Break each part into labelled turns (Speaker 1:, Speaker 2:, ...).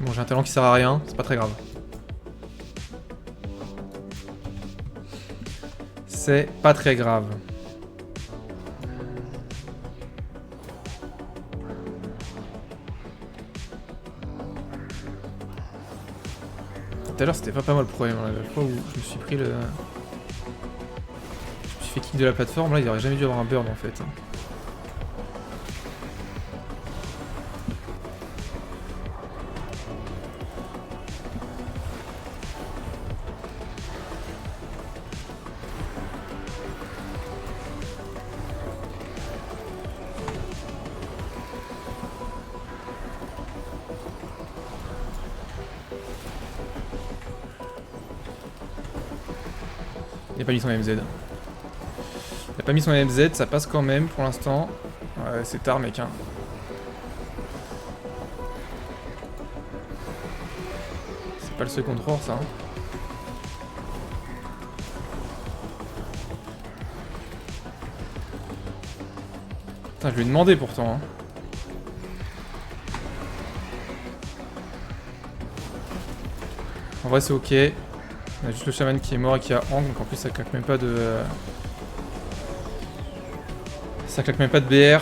Speaker 1: Bon, j'ai un talent qui sert à rien, c'est pas très grave. C'est pas très grave. Tout à l'heure c'était pas mal le problème, hein. La fois où je me suis pris le... Je me suis fait kick de la plateforme, là il aurait jamais dû avoir un burn en fait. Il a pas mis son MZ. Il a pas mis son MZ, ça passe quand même pour l'instant. Ouais, c'est tard mec hein. C'est pas le second roar ça hein. Putain, je lui ai demandé pourtant hein. En vrai c'est ok. On a juste le chaman qui est mort et qui a Hang, donc en plus ça claque même pas de... Ça claque même pas de BR.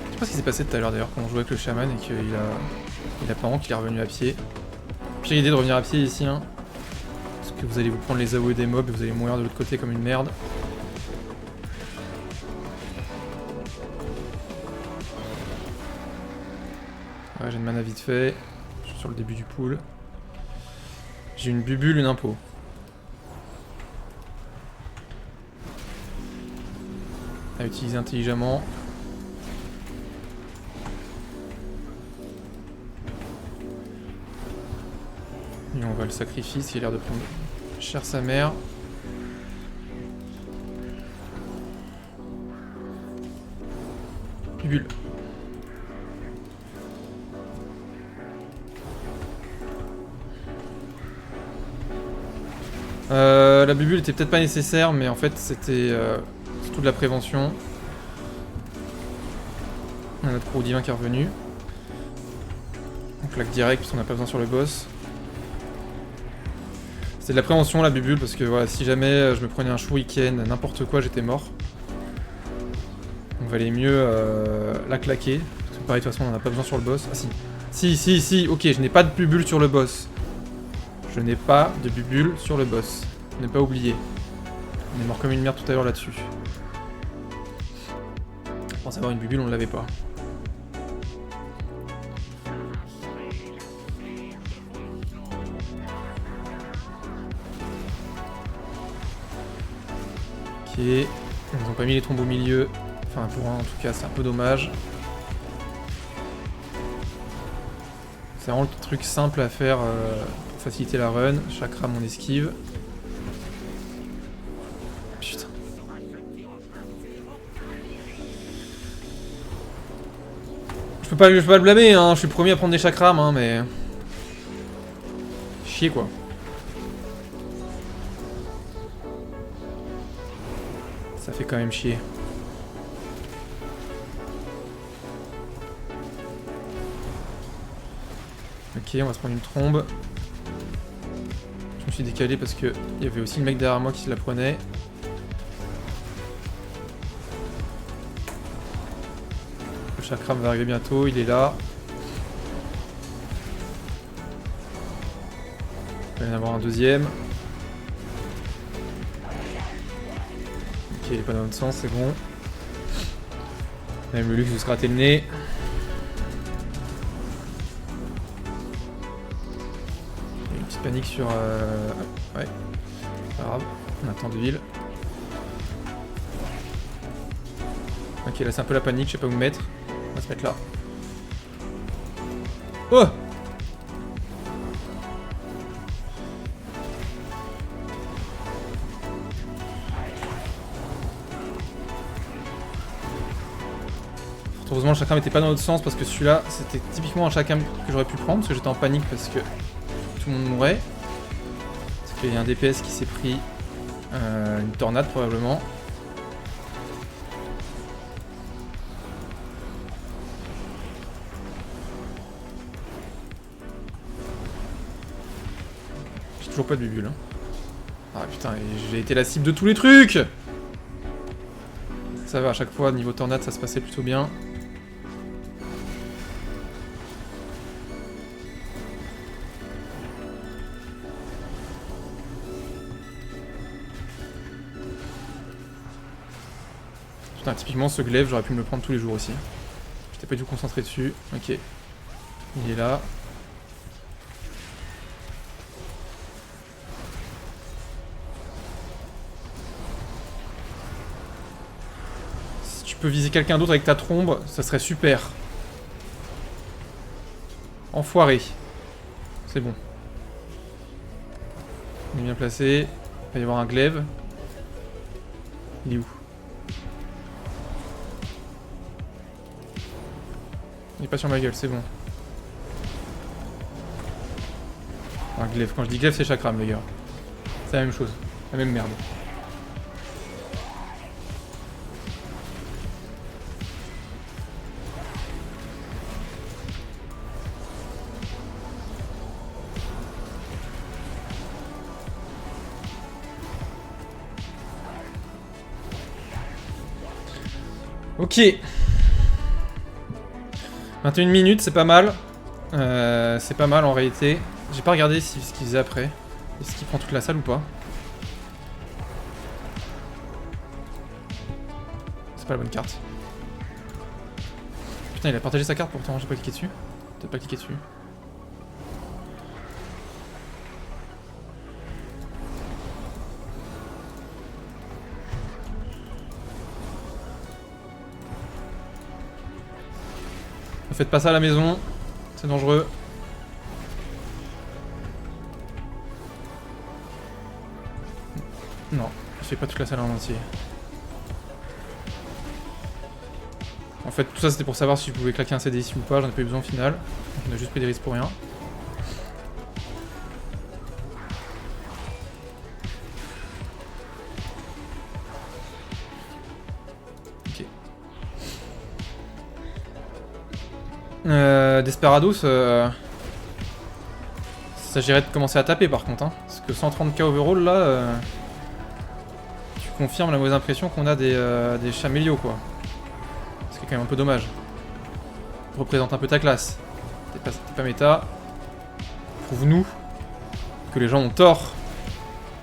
Speaker 1: Je sais pas ce qui s'est passé tout à l'heure d'ailleurs quand on jouait avec le chaman et qu'il a pas Hang, qu'il est revenu à pied. Pire idée de revenir à pied ici hein. Parce que vous allez vous prendre les AOE des mobs et vous allez mourir de l'autre côté comme une merde. Ouais, j'ai une mana vite fait. Je suis sur le début du pool. J'ai une bubule, une impo. À utiliser intelligemment. Et on va le sacrifice, il a l'air de prendre cher sa mère. Bubule. La bubule était peut-être pas nécessaire, mais en fait c'était surtout de la prévention. On a notre pro divin qui est revenu. On claque direct puisqu'on n'a pas besoin sur le boss. C'est de la prévention la bubule parce que voilà, si jamais je me prenais un shuriken, n'importe quoi, j'étais mort. Donc valait mieux la claquer. Parce que pareil, de toute façon on n'en a pas besoin sur le boss. Ah si. Si, ok, je n'ai pas de bubule sur le boss. Je n'ai pas de bubule sur le boss. Ne pas oublier. On est mort comme une merde tout à l'heure là-dessus. Je pense avoir une bubule, on ne l'avait pas. Ok. Ils n'ont pas mis les tombes au milieu. Enfin pour un en tout cas, c'est un peu dommage. C'est vraiment le truc simple à faire pour faciliter la run. Chakra mon esquive. Putain. Je peux pas le blâmer, hein. Je suis le premier à prendre des chakras, hein, mais... Chier quoi. Ça fait quand même chier. Ok, on va se prendre une trombe. Je me suis décalé parce que il y avait aussi le mec derrière moi qui se la prenait. Le chakram va arriver bientôt, il est là. Il va y en avoir un deuxième. Ok, il est pas dans l'autre sens, c'est bon. Même le luxe de se gratter le nez. Panique sur... Ouais. Pas grave. On attend de ville. Ok, là c'est un peu la panique, je sais pas où me mettre. On va se mettre là. Oh! Heureusement le chakram était pas dans l'autre sens parce que celui-là c'était typiquement un chakram que j'aurais pu prendre parce que j'étais en panique parce que tout le monde mourait. Parce qu'il y a un DPS qui s'est pris une tornade probablement. toujours pas de bubule. Hein. Ah putain, j'ai été la cible de tous les trucs. Ça va, à chaque fois, niveau tornade, ça se passait plutôt bien. Putain, typiquement, ce glaive, j'aurais pu me le prendre tous les jours aussi. J'étais pas du tout concentré dessus. Ok. Il est là. Si tu peux viser quelqu'un d'autre avec ta trombe, ça serait super. Enfoiré. C'est bon. On est bien placé. Il va y avoir un glaive. Il est où? Il est pas sur ma gueule, c'est bon. Un glaive. Quand je dis glaive, c'est chakram, les gars. C'est la même chose. La même merde. Ok. 21 minutes, c'est pas mal. C'est pas mal en réalité. J'ai pas regardé ce qu'il faisait après. Est-ce qu'il prend toute la salle ou pas? C'est pas la bonne carte. Putain, il a partagé sa carte pourtant, j'ai pas cliqué dessus. T'as pas cliqué dessus. Ne faites pas ça à la maison, c'est dangereux. Non, je fais pas toute la salle en entier. En fait, tout ça c'était pour savoir si je pouvais claquer un CD ici ou pas, j'en ai pas eu besoin au final. On a juste pris des risques pour rien. Ok. Desperados, ça s'agirait de commencer à taper par contre. Hein. Parce que 130k overall là, tu confirmes la mauvaise impression qu'on a des chamélios quoi. Ce qui est quand même un peu dommage. Représente un peu ta classe. T'es pas méta. Prouve-nous que les gens ont tort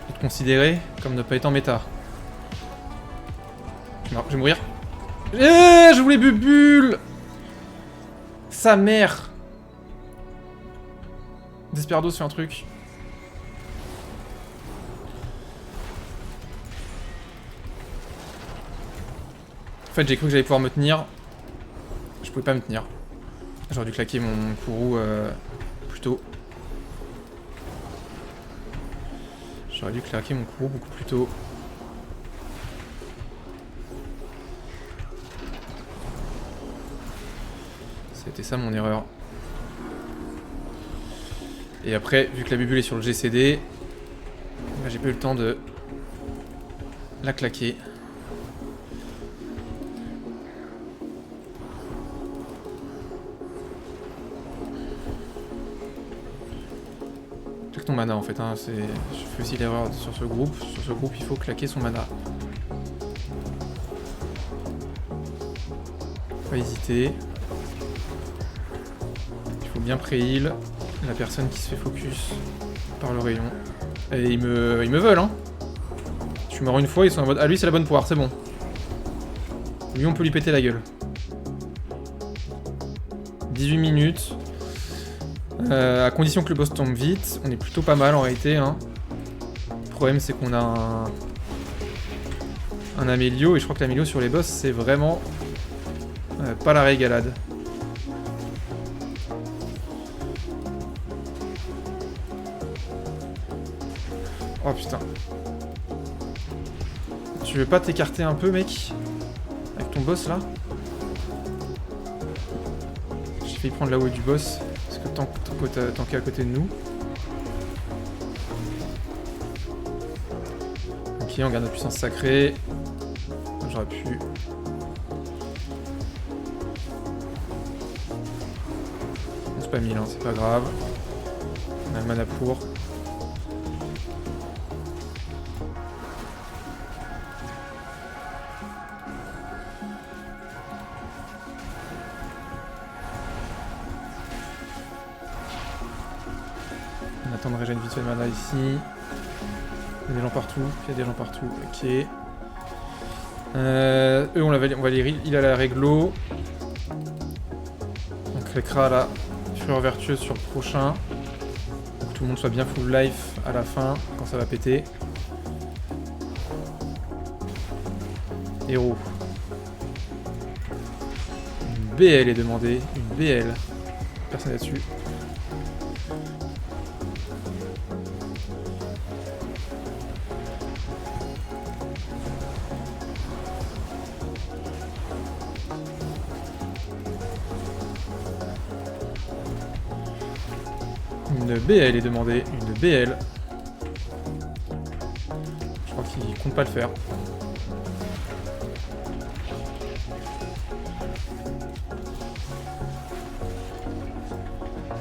Speaker 1: de te considérer comme ne pas étant méta. Je vais mourir. Je voulais bubule. Sa mère. Desperados fait un truc. En fait, j'ai cru que j'allais pouvoir me tenir. Je pouvais pas me tenir. J'aurais dû claquer mon courroux plus tôt. J'aurais dû claquer mon courroux beaucoup plus tôt. C'était ça mon erreur. Et après, vu que la bubule est sur le GCD, bah, j'ai pas eu le temps de la claquer. Claque ton mana en fait, hein. Je fais aussi l'erreur sur ce groupe. Sur ce groupe, il faut claquer son mana. Pas hésiter. Il faut bien pré-heal la personne qui se fait focus par le rayon. Et ils me veulent, hein. Je me rends une fois, ils sont en mode... Ah, lui, c'est la bonne poire, c'est bon. Lui, on peut lui péter la gueule. 18 minutes. À condition que le boss tombe vite. On est plutôt pas mal, en réalité, hein. Le problème, c'est qu'on a un Amélio. Et je crois que l'Amélio sur les boss, c'est vraiment... pas la régalade. Oh putain. Tu veux pas t'écarter un peu, mec? Avec ton boss là? J'ai failli prendre la haut du boss. Parce que tant qu'à côté de nous. Ok, on garde notre puissance sacrée. J'aurais pu. On se pas 1000, hein, c'est pas grave. On a le mana pour. attendre de régénérer vite fait de mana ici. Il y a des gens partout, il y a des gens partout, ok. Eux on va les il a la réglo. On cliquera la fureur vertueuse sur le prochain. Pour que tout le monde soit bien full life à la fin, quand ça va péter. Héros. Une BL est demandée, une BL. Personne là-dessus. Une BL est demandée, une BL. Je crois qu'il compte pas le faire.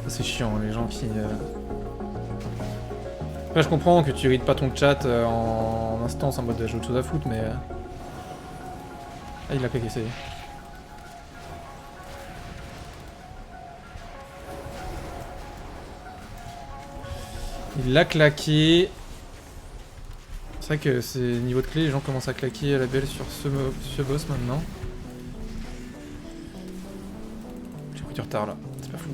Speaker 1: C'est chiant, les gens qui... Après, je comprends que tu reads pas ton chat en instance en mode j'ai autre chose à foutre, mais... Ah, il a claqué, ça y est. Il l'a claqué. C'est vrai que c'est niveau de clé, les gens commencent à claquer à la belle sur ce boss maintenant. J'ai pris du retard là, c'est pas fou.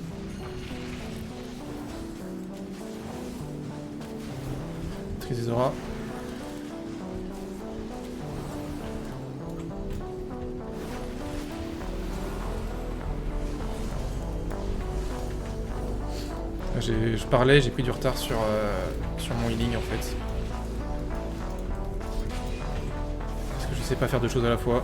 Speaker 1: Maîtrise des auras. Je parlais, j'ai pris du retard sur mon healing en fait. Parce que je sais pas faire deux choses à la fois.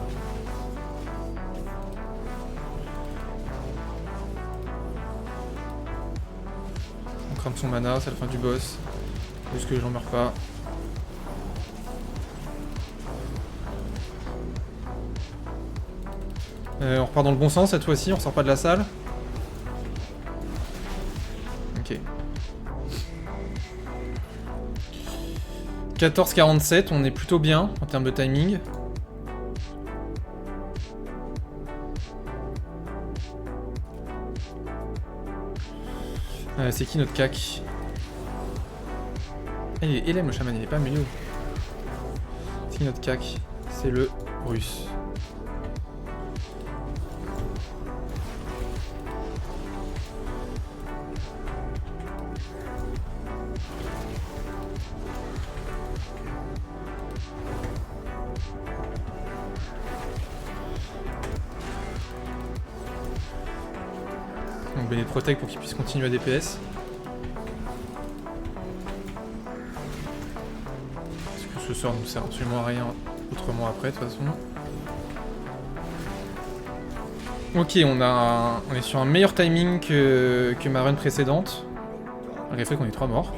Speaker 1: On crame son mana, c'est la fin du boss. Juste que les gens meurent pas. On repart dans le bon sens cette fois-ci, on sort pas de la salle. Ok. 14:47, on est plutôt bien en termes de timing. C'est qui notre cac? Il est LM le chaman, il est pas milieu. C'est qui notre cac? C'est le russe. Donc Bennett Protect pour qu'il puisse continuer à DPS. Parce que ce sort ne nous sert absolument à rien autrement après de toute façon. Ok, on est sur un meilleur timing que ma run précédente. Malgré le fait qu'on est 3 morts.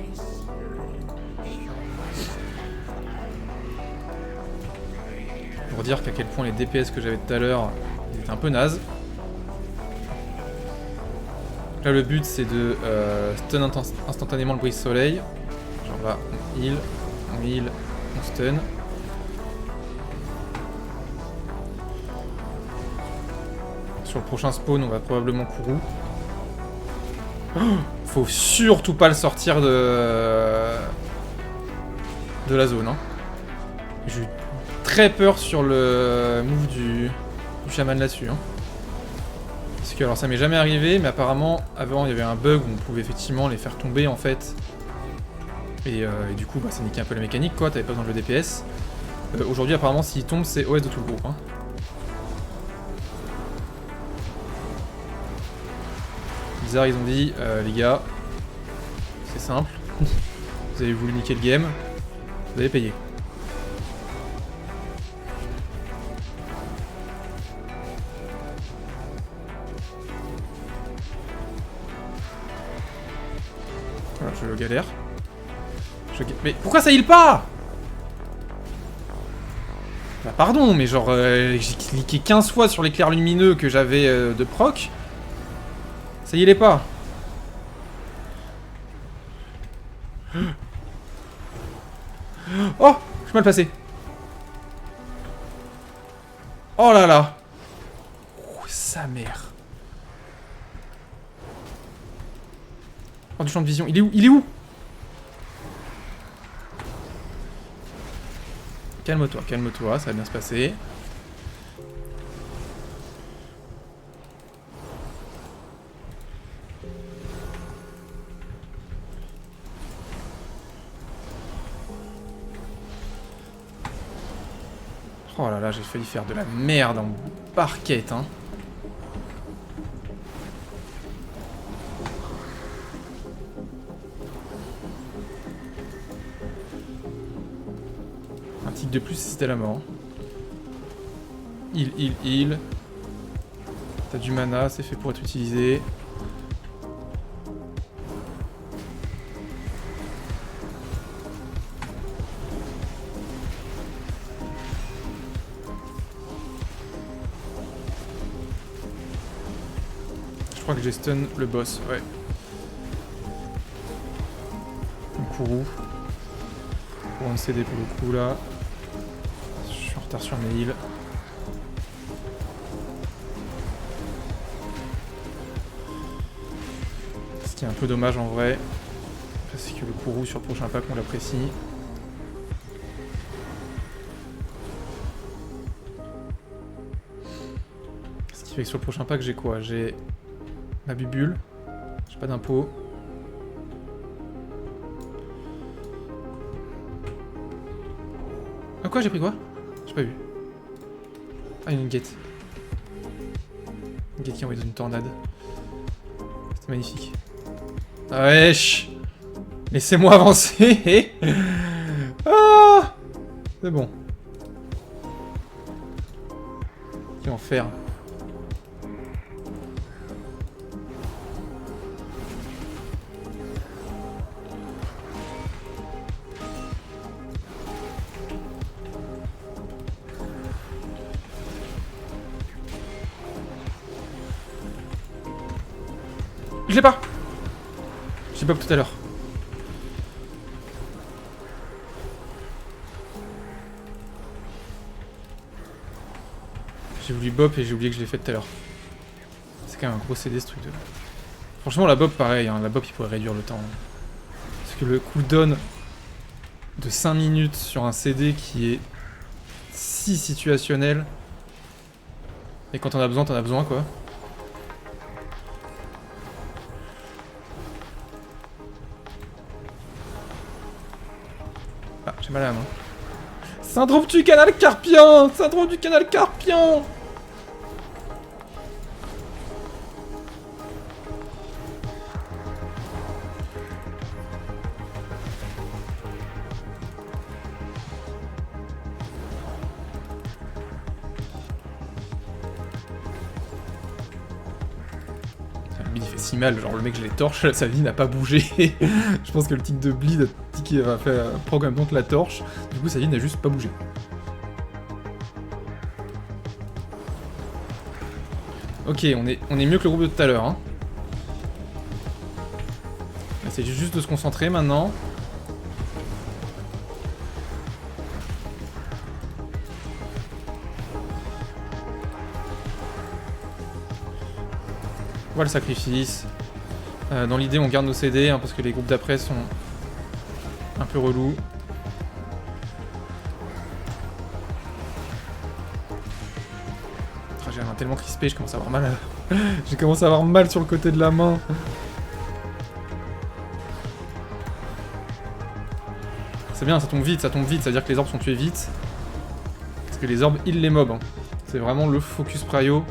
Speaker 1: Pour dire qu'à quel point les DPS que j'avais tout à l'heure étaient un peu nazes. Là le but c'est de stun instantanément le brise soleil. Genre là on heal, on stun. Sur le prochain spawn on va probablement Kourou. Oh, faut surtout pas le sortir de la zone. Hein. J'ai eu très peur sur le move du chaman là-dessus. Hein. Parce que alors ça m'est jamais arrivé, mais apparemment avant il y avait un bug où on pouvait effectivement les faire tomber en fait. Et du coup bah, ça niquait un peu la mécanique quoi, t'avais pas besoin de le DPS. Aujourd'hui apparemment s'il tombe c'est OS de tout le groupe. Hein. Bizarre ils ont dit les gars, c'est simple, vous avez voulu niquer le game, vous avez payé. Voilà, je galère. Mais pourquoi ça heal pas? Bah pardon, mais genre j'ai cliqué 15 fois sur l'éclair lumineux que j'avais de proc. Ça y est pas. Oh, je suis mal passé. Oh là là. Oh, sa mère. Oh, du champ de vision. Il est où? Il est où? Calme-toi, calme-toi, ça va bien se passer. Oh là là, j'ai failli faire de la merde en barquette, hein. Un tic de plus, c'était la mort. Heal. T'as du mana, c'est fait pour être utilisé. Je crois que j'ai stun le boss, ouais. Un Kourou. Pour un CD pour le coup là. Je suis en retard sur mes heals. Ce qui est un peu dommage en vrai. Parce que le Kourou sur le prochain pack on l'apprécie. Ce qui fait que sur le prochain pack j'ai quoi? J'ai ma bubule. J'ai pas d'impôt. Ah quoi, j'ai pris quoi? J'ai pas vu. Ah, une guette. Une guette qui est envoyée dans une tornade. C'était magnifique. Ah wesh! Laissez-moi avancer. Ah! C'est bon. Quel enfer. Je l'ai pas! J'ai pop tout à l'heure. J'ai voulu bop et j'ai oublié que je l'ai fait tout à l'heure. C'est quand même un gros CD ce truc de... Franchement la bop pareil, hein. La bop il pourrait réduire le temps. Parce que le cooldown de 5 minutes sur un CD qui est si situationnel. Et quand t'en as besoin quoi. Ah, j'ai mal à la main. Syndrome du canal carpien! Syndrome du canal carpien! Il fait si mal, genre le mec je les torche, sa vie n'a pas bougé. Je pense que le tic de bleed prend quand même donc la torche, du coup sa vie n'a juste pas bougé. Ok, on est mieux que le groupe de tout à l'heure. Hein. C'est juste de se concentrer maintenant. Voilà le sacrifice. Dans l'idée, on garde nos CD hein, parce que les groupes d'après sont un peu relous. J'ai la main tellement crispée, je commence à avoir mal. J'ai commencé à avoir mal sur le côté de la main. C'est bien, ça tombe vite, ça veut dire que les orbes sont tués vite. Parce que les orbes heal les mobs. Hein. C'est vraiment le focus prio.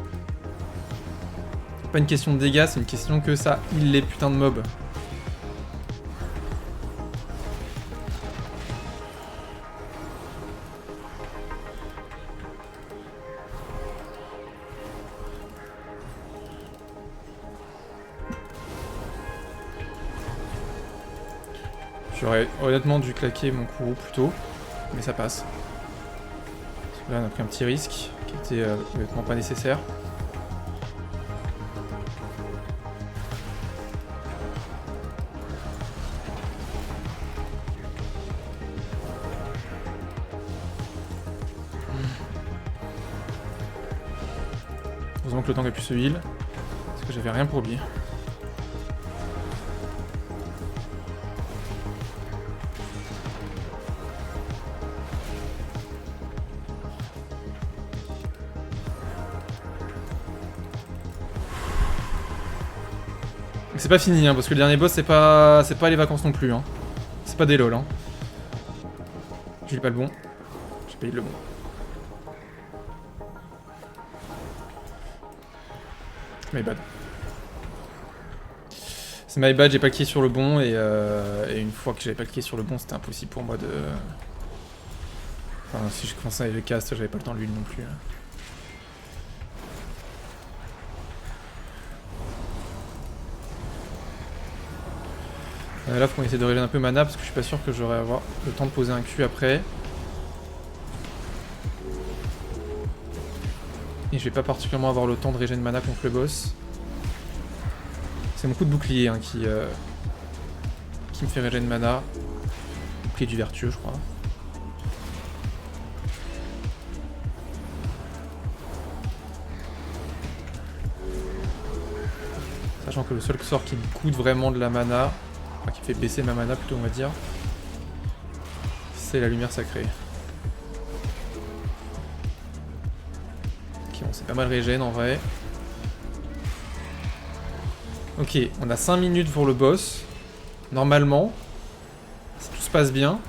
Speaker 1: Pas une question de dégâts, c'est une question que ça heal les putains de mobs. J'aurais honnêtement dû claquer mon Kourou plus tôt, mais ça passe. Parce que là on a pris un petit risque qui était honnêtement pas nécessaire. Heureusement que le tank a pu se heal, parce que j'avais rien pour lui. Mais c'est pas fini, hein, parce que le dernier boss, c'est pas les vacances non plus. Hein. C'est pas des lol. Hein. J'ai pas le bon. J'ai payé le bon. My bad. C'est my bad, j'ai pas cliqué sur le bon et une fois que j'avais pas cliqué sur le bon, c'était impossible pour moi de... Enfin, si je commençais avec le cast, j'avais pas le temps de l'huile non plus. Là, faut qu'on essaie de régler un peu mana parce que je suis pas sûr que j'aurai avoir le temps de poser un Q après. Et je vais pas particulièrement avoir le temps de régénérer mana contre le boss. C'est mon coup de bouclier hein, qui me fait régénérer mana. Bouclier du vertueux, je crois. Sachant que le seul sort qui me coûte vraiment de la mana, enfin qui fait baisser ma mana plutôt on va dire, c'est la lumière sacrée. Ok, on s'est pas mal régène en vrai. Ok, on a 5 minutes pour le boss. Normalement, si tout se passe bien,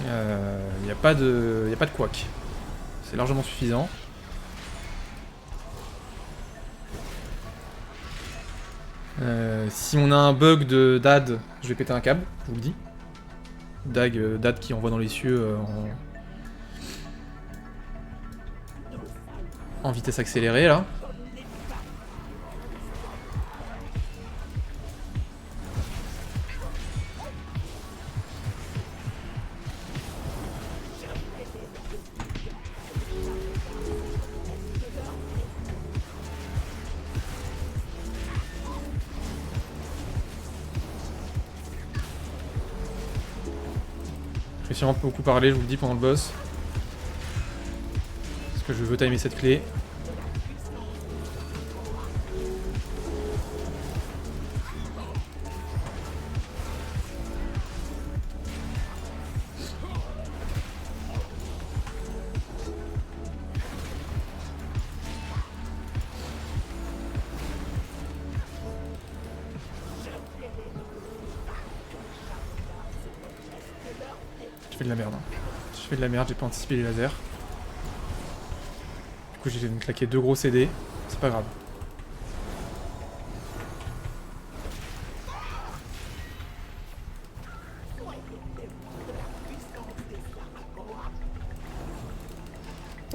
Speaker 1: il n'y a pas de couac. C'est largement suffisant. Si on a un bug de DAD, je vais péter un câble, je vous le dis. DAD qui envoie dans les cieux en vitesse accélérée là. Je vais sûrement beaucoup parler, je vous le dis, pendant le boss. Parce que je veux timer cette clé. Je fais de la merde. Hein. Je fais de la merde, j'ai pas anticipé les lasers. Du coup, j'ai claqué 2 gros CD. C'est pas grave.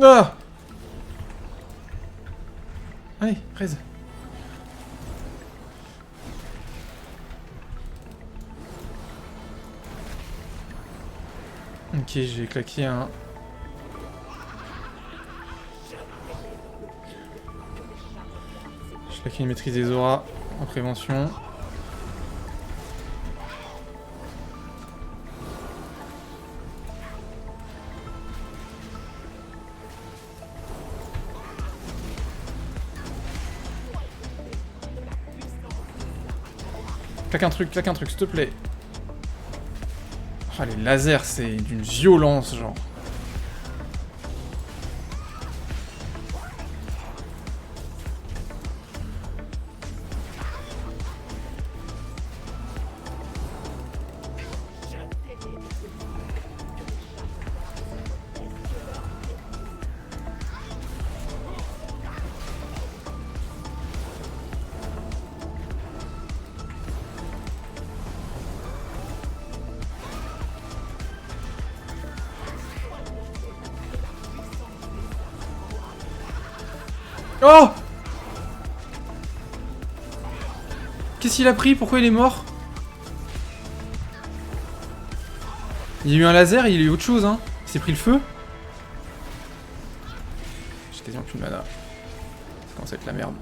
Speaker 1: Ah! Allez, raise. Ok, j'ai claqué un... J'ai claqué une maîtrise des auras en prévention. Claque un truc, s'il te plaît. Ah, les lasers, c'est d'une violence, genre. Oh! Qu'est-ce qu'il a pris? Pourquoi il est mort? Il y a eu un laser et il y a eu autre chose, hein. Il s'est pris le feu. J'ai quasiment plus de mana. Ça commence à être la merde.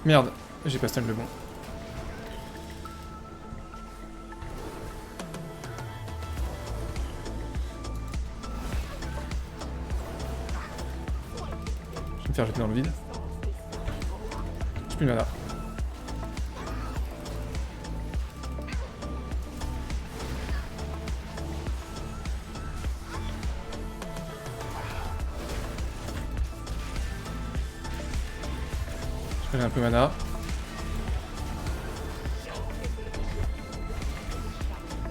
Speaker 1: Merde, j'ai pas stun le bon. Je vais me faire jeter dans le vide. J'ai plus de mana. J'ai un peu mana.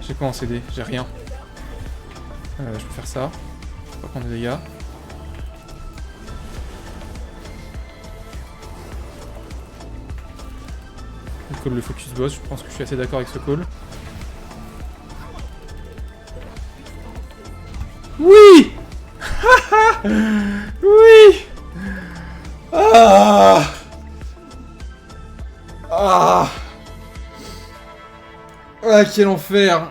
Speaker 1: J'ai quoi en CD? J'ai rien. Je peux faire ça. Pas prendre des dégâts. Je call le focus boss, je pense que je suis assez d'accord avec ce call. Oui. Oui. Ah. Ah. Ah, quel enfer.